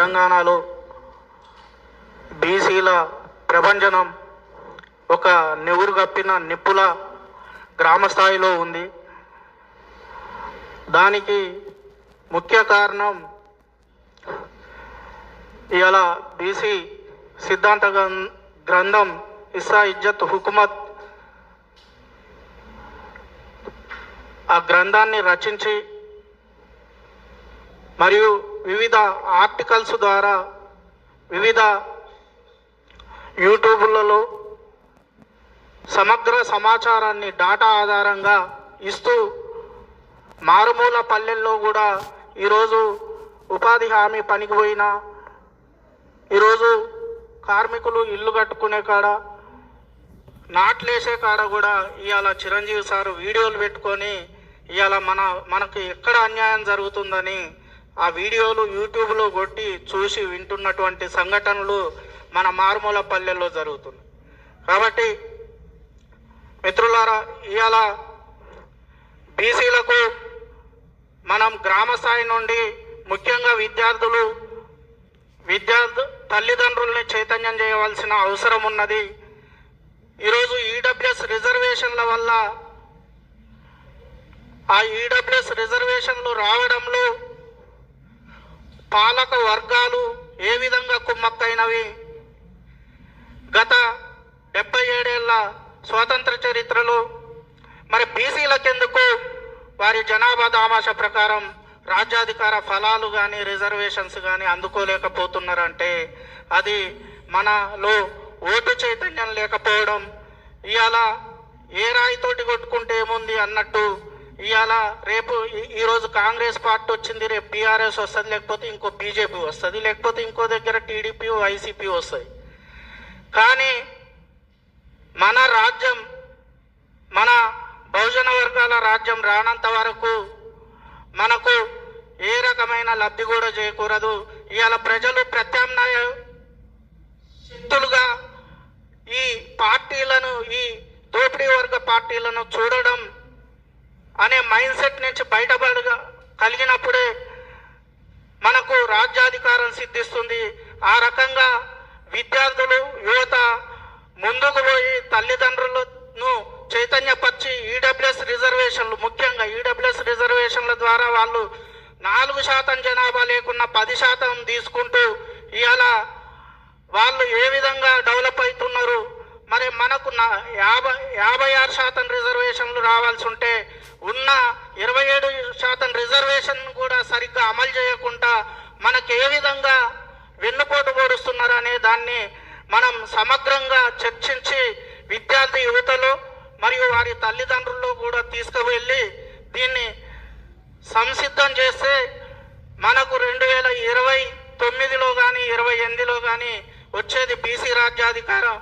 తెలంగాణలో బీసీల ప్రభంజనం ఒక నెవురు కప్పిన నిప్పుల గ్రామ స్థాయిలో ఉంది. దానికి ముఖ్య కారణం ఇవాళ బీసీ సిద్ధాంత గ్రంథం ఇస్సా ఇజ్జత్ హుకుమత్ ఆ గ్రంథాన్ని రచించి మరియు వివిధ ఆర్టికల్స్ ద్వారా వివిధ యూట్యూబ్లలో సమగ్ర సమాచారాన్ని డాటా ఆధారంగా ఇస్తూ మారుమూల పల్లెల్లో కూడా ఈరోజు ఉపాధి హామీ పనికి పోయినా, ఈరోజు కార్మికులు ఇల్లు కట్టుకునే కాడ, నాట్లేసే కాడ కూడా ఇవాళ చిరంజీవి సారు వీడియోలు పెట్టుకొని ఇవాళ మనకు ఎక్కడ అన్యాయం జరుగుతుందని ఆ వీడియోలు యూట్యూబ్లో కొట్టి చూసి వింటున్నటువంటి సంఘటనలు మన మారుమూల పల్లెల్లో జరుగుతున్నాయి. కాబట్టి మిత్రులారా, ఇవాళ బీసీలకు మనం గ్రామ స్థాయి నుండి ముఖ్యంగా తల్లిదండ్రుల్ని చైతన్యం చేయవలసిన అవసరం ఉన్నది. ఈరోజు ఈడబ్ల్యూఎస్ రిజర్వేషన్ల వల్ల ఆ ఈడబ్ల్యూఎస్ రిజర్వేషన్లు రావడంలో పాలక వర్గాలు ఏ విధంగా కుమ్మక్కైనవి, గత 77 ఏళ్ల స్వాతంత్ర చరిత్రలో మరి బీసీలకెందుకు వారి జనాభా దామాష ప్రకారం రాజ్యాధికార ఫలాలు కానీ రిజర్వేషన్స్ కానీ అందుకోలేకపోతున్నారంటే అది మనలో ఓటు చైతన్యం లేకపోవడం. ఇవాళ ఏ రాయితోటి కొట్టుకుంటే ఏముంది అన్నట్టు ఇవాళ రేపు ఈరోజు కాంగ్రెస్ పార్టీ వచ్చింది, రేపు బీఆర్ఎస్ వస్తుంది, లేకపోతే ఇంకో బీజేపీ వస్తుంది, లేకపోతే ఇంకో దగ్గర టీడీపీ వైసీపీ వస్తుంది. కానీ మన రాజ్యం, మన బహుజన వర్గాల రాజ్యం రానంత వరకు మనకు ఏ రకమైన లబ్ధి కూడా చేయకూడదు. ఇవాళ ప్రజలు ప్రత్యామ్నాయ శక్తులుగా ఈ పార్టీలను, ఈ దోపిడీ వర్గ పార్టీలను చూడడం అనే మైండ్ సెట్ నుంచి కలిగినప్పుడే మనకు రాజ్యాధికారం సిద్ధిస్తుంది. ఆ రకంగా విద్యార్థులు, యువత ముందుకు పోయి తల్లిదండ్రులను చైతన్యపరిచి ఈడబ్ల్యూఎస్ రిజర్వేషన్లు, ముఖ్యంగా ఈడబ్ల్యూఎస్ రిజర్వేషన్ల ద్వారా వాళ్ళు 4% జనాభా లేకున్నా 10% తీసుకుంటూ ఇవాళ వాళ్ళు ఏ విధంగా డెవలప్ అవుతున్నారు. మరి మనకు 56% రిజర్వేషన్లు రావాల్సి ఉంటే ఉన్న 27% రిజర్వేషన్ కూడా సరిగ్గా అమలు చేయకుండా మనకు ఏ విధంగా వెన్నుపోటు పొడుస్తున్నారు అనే దాన్ని మనం సమగ్రంగా చర్చించి విద్యార్థి యువతలో మరియు వారి తల్లిదండ్రుల్లో కూడా తీసుకువెళ్ళి దీన్ని సంసిద్ధం చేస్తే మనకు 2029లో కానీ 28లో కానీ వచ్చేది బీసీ రాజ్యాధికారం.